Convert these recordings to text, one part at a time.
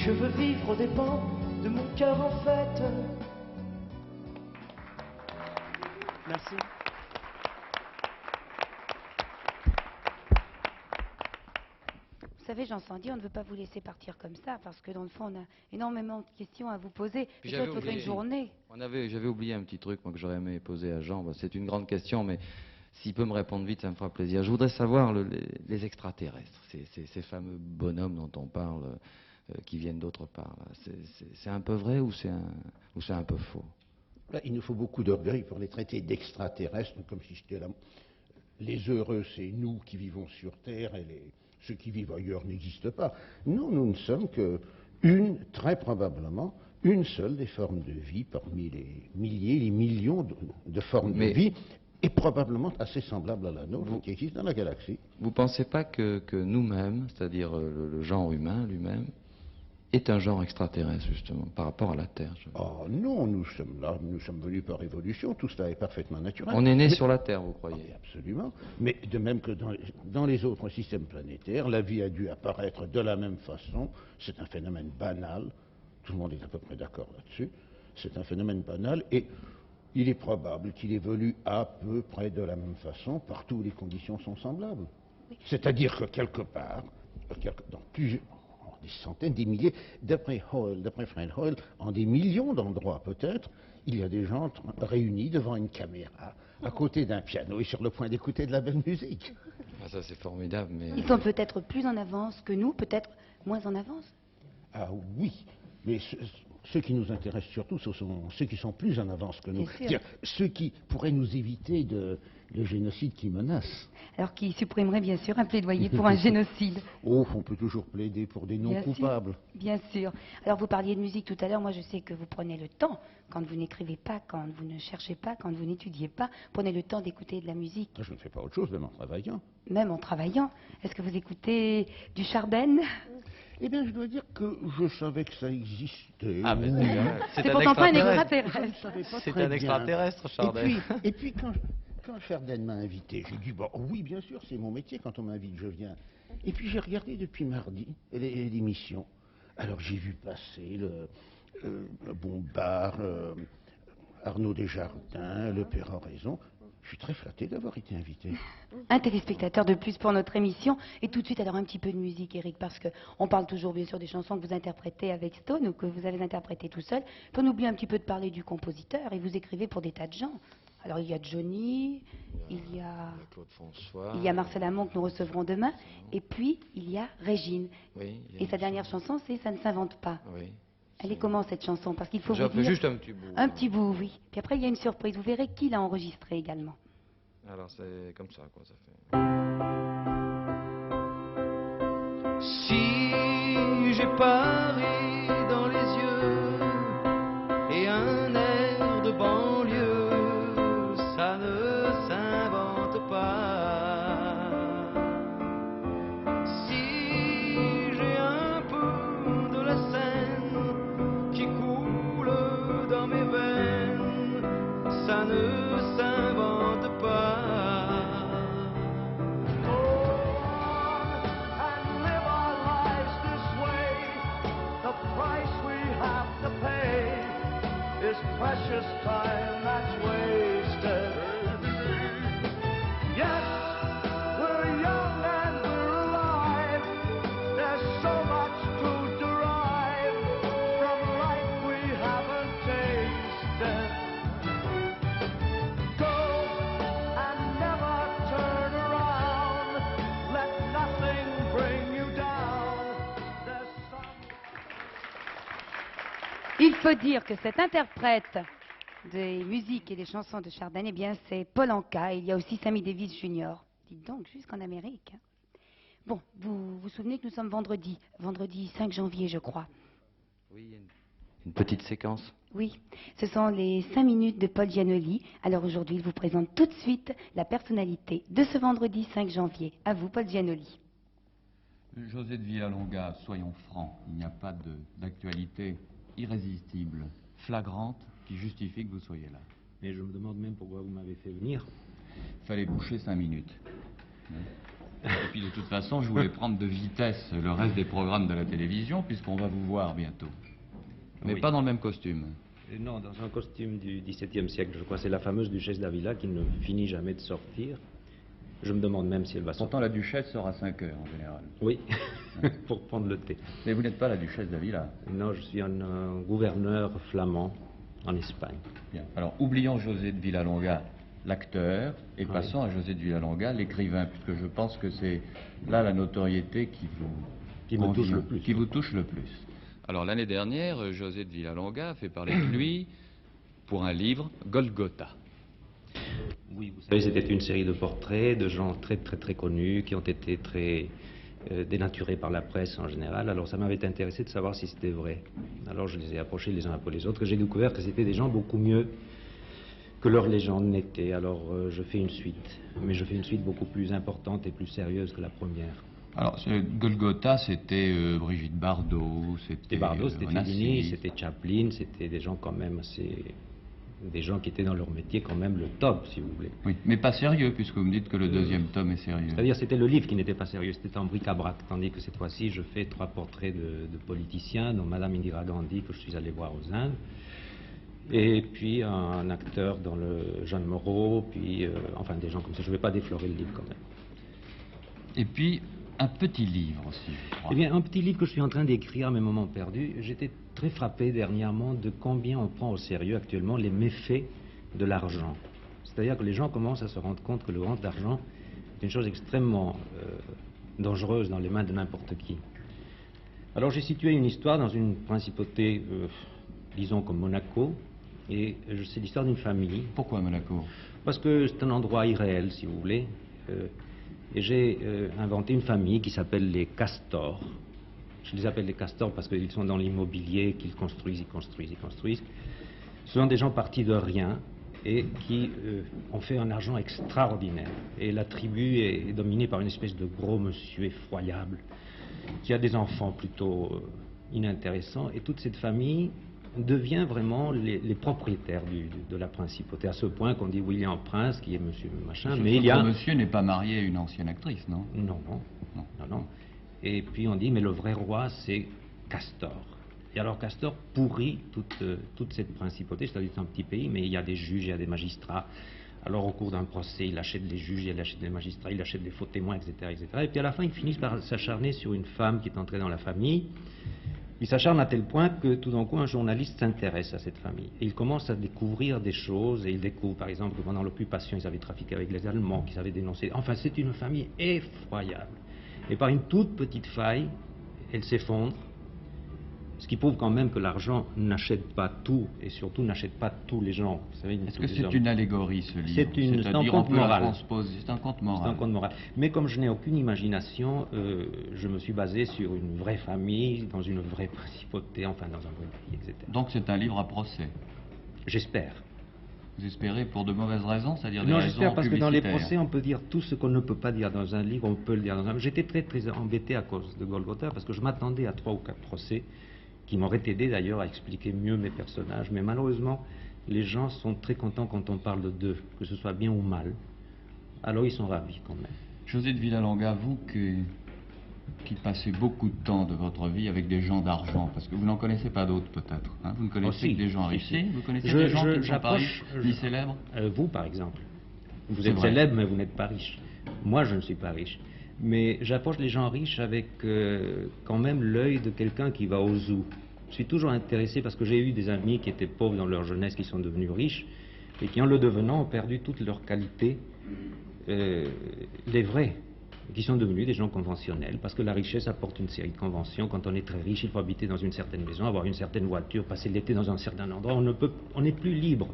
Je veux vivre aux dépens de mon cœur en fête. Merci. Vous savez, Jean Sandy, on ne veut pas vous laisser partir comme ça, parce que dans le fond, on a énormément de questions à vous poser. Puis Et ça, il faudrait une journée. J'avais oublié un petit truc, moi, que j'aurais aimé poser à Jean. Bah, c'est une grande question, mais s'il peut me répondre vite, ça me fera plaisir. Je voudrais savoir les extraterrestres, ces fameux bonhommes dont on parle, qui viennent d'autre part. C'est un peu vrai ou c'est un peu faux? Là, il nous faut beaucoup d'orgueil pour les traiter d'extraterrestres, comme si c'était là. Les heureux, c'est nous qui vivons sur Terre, et ceux qui vivent ailleurs n'existent pas. Non, nous ne sommes que très probablement, une seule des formes de vie parmi les milliers, les millions de formes de vie, et probablement assez semblable à la nôtre qui existe dans la galaxie. Vous ne pensez pas que nous-mêmes, c'est-à-dire le genre humain lui-même, est un genre extraterrestre, justement, par rapport à la Terre? Oh non, nous sommes là, nous sommes venus par évolution, tout cela est parfaitement naturel. On est né sur la Terre, vous croyez? Absolument. Mais de même que dans les autres systèmes planétaires, la vie a dû apparaître de la même façon. C'est un phénomène banal. Tout le monde est à peu près d'accord là-dessus. C'est un phénomène banal et il est probable qu'il évolue à peu près de la même façon partout où les conditions sont semblables. Oui. C'est-à-dire que quelque part, dans plusieurs... des centaines, des milliers, d'après Fred Hoyle, en des millions d'endroits peut-être, il y a des gens réunis devant une caméra, à côté d'un piano et sur le point d'écouter de la belle musique. Ah, ça c'est formidable, mais... Ils sont peut-être plus en avance que nous, peut-être moins en avance. Ah oui, mais ceux qui nous intéressent surtout, ce sont ceux qui sont plus en avance que nous. C'est-à-dire ceux qui pourraient nous éviter le génocide qui menace. Alors qui supprimerait bien sûr un plaidoyer pour un génocide. Oh, on peut toujours plaider pour des non-coupables. Bien sûr. Alors vous parliez de musique tout à l'heure, moi je sais que vous prenez le temps, quand vous n'écrivez pas, quand vous ne cherchez pas, quand vous n'étudiez pas, prenez le temps d'écouter de la musique. Je ne fais pas autre chose, même en travaillant. Même en travaillant. Est-ce que vous écoutez du Chardin? Eh bien, je dois dire que je savais que ça existait. Ah, mais c'est pourtant pas un extraterrestre. C'est un extraterrestre, Chardin. Et puis quand Chardin m'a invité, j'ai dit, bon, oui, bien sûr, c'est mon métier, quand on m'invite, je viens. Et puis j'ai regardé depuis mardi l'émission. Alors j'ai vu passer le Bombard, Arnaud Desjardins, le Père a raison. Je suis très flatté d'avoir été invité. Un téléspectateur de plus pour notre émission. Et tout de suite, alors un petit peu de musique, Eric, parce qu'on parle toujours bien sûr des chansons que vous interprétez avec Stone ou que vous avez interprétées tout seul. Puis on oublie un petit peu de parler du compositeur et vous écrivez pour des tas de gens. Alors il y a Johnny, il y a Claude François, il y a Marcel Amont que nous recevrons demain, et puis il y a Régine. Oui, et sa dernière chanson, c'est Ça ne s'invente pas. Oui. Elle est comment cette chanson? Parce qu'il faut vous dire... juste un petit bout. Un petit bout, oui. Puis après, il y a une surprise. Vous verrez qui l'a enregistré également. Alors, c'est comme ça, quoi, ça fait... Si j'ai Paris dans les yeux et un air de banlieue, ça ne s'invente pas. Si j'ai un peu de la Seine qui coule dans mes veines, ça ne s'invente pas. Precious time that's wasted. Yes, we're young and we're alive. There's so much to derive from life we haven't tasted. Go and never turn around. Let nothing bring you down. There's some... Il faut dire que cet interprète des musiques et des chansons de Chardin, eh bien, c'est Paul Anka. Il y a aussi Sammy Davis Jr. Dites donc, jusqu'en Amérique. Bon, vous vous souvenez que nous sommes vendredi 5 janvier, je crois. Oui, une petite séquence. Oui, ce sont les 5 minutes de Paul Giannoli. Alors aujourd'hui, il vous présente tout de suite la personnalité de ce vendredi 5 janvier. À vous, Paul Giannoli. José de Villalonga, soyons francs, il n'y a pas d'actualité irrésistible, flagrante, qui justifie que vous soyez là. Mais je me demande même pourquoi vous m'avez fait venir. Il fallait boucher 5 minutes. Et puis de toute façon, je voulais prendre de vitesse le reste des programmes de la télévision, puisqu'on va vous voir bientôt. Mais Oui. pas dans le même costume. Non, dans un costume du XVIIe siècle, je crois. C'est la fameuse duchesse d'Avila qui ne finit jamais de sortir. Je me demande même si elle va sortir. Pourtant, la duchesse sort à 5 heures en général. Oui, pour prendre le thé. Mais vous n'êtes pas la duchesse d'Avila. Non, je suis un gouverneur flamand en Espagne. Bien. Alors, oublions José de Villalonga, l'acteur, et Oui. passons à José de Villalonga, l'écrivain, puisque je pense que c'est là la notoriété Qui me touche le plus. Qui vous touche le plus. Alors, l'année dernière, José de Villalonga a fait parler de lui pour un livre, Golgotha. Oui, vous savez, c'était une série de portraits de gens très très très connus qui ont été très dénaturés par la presse en général. Alors ça m'avait intéressé de savoir si c'était vrai. Alors je les ai approchés les uns après les autres et j'ai découvert que c'était des gens beaucoup mieux que leur légende n'était. Alors je fais une suite, mais je fais une suite beaucoup plus importante et plus sérieuse que la première. Alors, Golgotha, c'était Brigitte Bardot, C'était Bardot, c'était Onassis. Fellini, c'était Chaplin, c'était des gens quand même assez... des gens qui étaient dans leur métier quand même le top, si vous voulez. Oui, mais pas sérieux, puisque vous me dites que le deuxième tome est sérieux. C'est-à-dire c'était le livre qui n'était pas sérieux, c'était en bric-à-brac, tandis que cette fois-ci je fais 3 portraits de politiciens, dont Madame Indira Gandhi que je suis allé voir aux Indes, et puis un acteur dans le Jeanne Moreau, puis enfin des gens comme ça. Je ne vais pas déflorer le livre quand même. Et puis, un petit livre aussi, je crois. Eh bien, un petit livre que je suis en train d'écrire à mes moments perdus. J'étais très frappé dernièrement de combien on prend au sérieux actuellement les méfaits de l'argent. C'est-à-dire que les gens commencent à se rendre compte que le grand argent est une chose extrêmement dangereuse dans les mains de n'importe qui. Alors j'ai situé une histoire dans une principauté, disons comme Monaco, et c'est l'histoire d'une famille. Pourquoi Monaco? Parce que c'est un endroit irréel, si vous voulez. Et j'ai inventé une famille qui s'appelle les Castors. Je les appelle les Castors parce qu'ils sont dans l'immobilier, qu'ils construisent, ils construisent, ils construisent. Ce sont des gens partis de rien et qui ont fait un argent extraordinaire. Et la tribu est dominée par une espèce de gros monsieur effroyable qui a des enfants plutôt inintéressants. Et toute cette famille devient vraiment les propriétaires de la principauté, à ce point qu'on dit William Prince, qui est monsieur machin, mais il y a... Monsieur n'est pas marié à une ancienne actrice, non? Non, non, non, non, non. Et puis on dit, mais le vrai roi, c'est Castor. Et alors Castor pourrit toute cette principauté, c'est-à-dire c'est un petit pays, mais il y a des juges, il y a des magistrats. Alors au cours d'un procès, il achète des juges, il achète des magistrats, il achète des faux témoins, etc., etc. Et puis à la fin, ils finissent par s'acharner sur une femme qui est entrée dans la famille. Il s'acharne à tel point que tout d'un coup un journaliste s'intéresse à cette famille. Et il commence à découvrir des choses, et il découvre par exemple que pendant l'occupation ils avaient trafiqué avec les Allemands, qu'ils avaient dénoncé. Enfin c'est une famille effroyable. Et par une toute petite faille, elle s'effondre, ce qui prouve quand même que l'argent n'achète pas tout, et surtout n'achète pas tous les gens. Vous savez, Est-ce tous que les c'est hommes. une allégorie, ce livre? C'est un C'est-à-dire, on conte peut la moral. transposer, c'est un conte moral. C'est un conte moral. Mais comme je n'ai aucune imagination, je me suis basé sur une vraie famille, dans une vraie principauté, enfin dans un vrai pays, etc. Donc c'est un livre à procès. J'espère. Vous espérez pour de mauvaises raisons, c'est-à-dire des Non, raisons j'espère parce que dans les publicitaires. procès, on peut dire tout ce qu'on ne peut pas dire dans un livre, on peut le dire dans un... J'étais très très embêté à cause de Golgotha, parce que je m'attendais à 3 ou 4 procès, qui m'auraient aidé d'ailleurs à expliquer mieux mes personnages. Mais malheureusement, les gens sont très contents quand on parle d'eux, que ce soit bien ou mal. Alors ils sont ravis quand même. José de Villalonga, vous qui passez beaucoup de temps de votre vie avec des gens d'argent, parce que vous n'en connaissez pas d'autres peut-être, hein? Vous ne connaissez Oh, si, que des gens si, riches. si. Vous connaissez des gens qui ne sont pas j'approche- riches ni célèbres? Vous, par exemple. Vous C'est êtes vrai. célèbre, mais vous n'êtes pas riche. Moi, je ne suis pas riche. Mais j'approche les gens riches avec quand même l'œil de quelqu'un qui va au zoo. Je suis toujours intéressé parce que j'ai eu des amis qui étaient pauvres dans leur jeunesse, qui sont devenus riches, et qui, en le devenant, ont perdu toutes leurs qualités, les vrais, qui sont devenus des gens conventionnels, parce que la richesse apporte une série de conventions. Quand on est très riche, il faut habiter dans une certaine maison, avoir une certaine voiture, passer l'été dans un certain endroit. On n'est plus libre.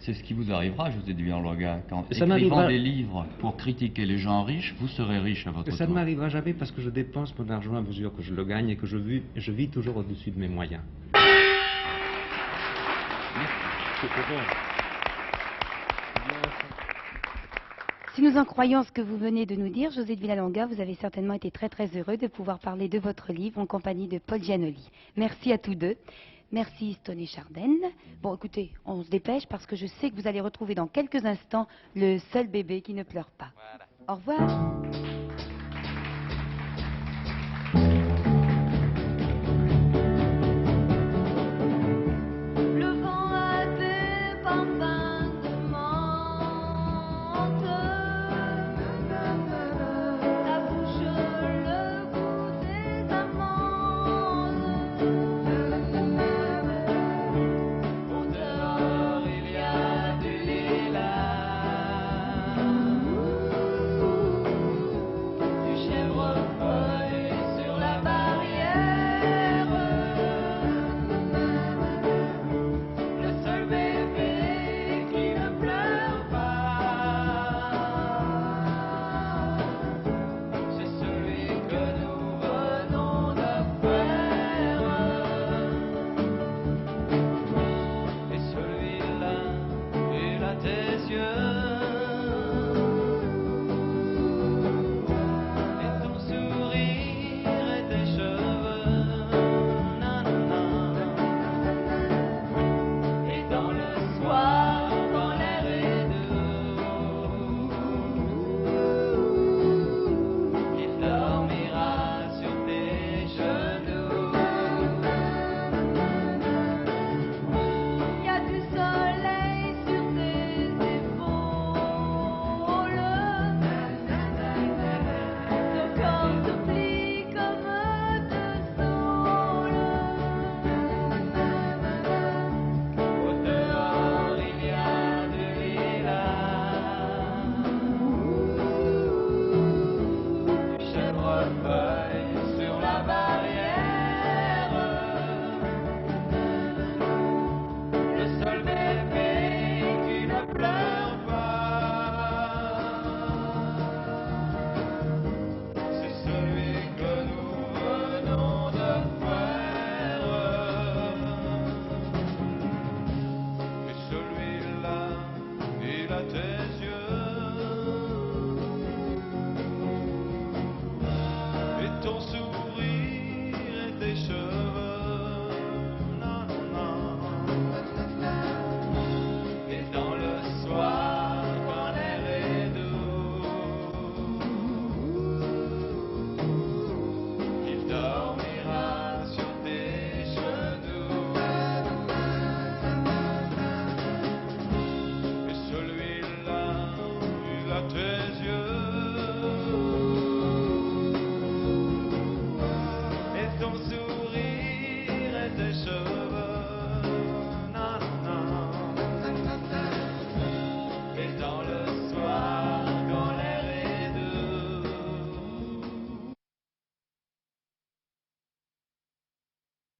C'est ce qui vous arrivera, José de Villalonga, quand Ça écrivant m'arrivera- des livres pour critiquer les gens riches, vous serez riche à votre Ça ne tour. m'arrivera jamais parce que je dépense mon argent à mesure que je le gagne et que je vis toujours au-dessus de mes moyens. Si nous en croyons ce que vous venez de nous dire, José de Villalonga, vous avez certainement été très très heureux de pouvoir parler de votre livre en compagnie de Paul Giannoli. Merci à tous deux. Merci Stone et Chardenne. Bon, écoutez, on se dépêche parce que je sais que vous allez retrouver dans quelques instants le seul bébé qui ne pleure pas. Au revoir.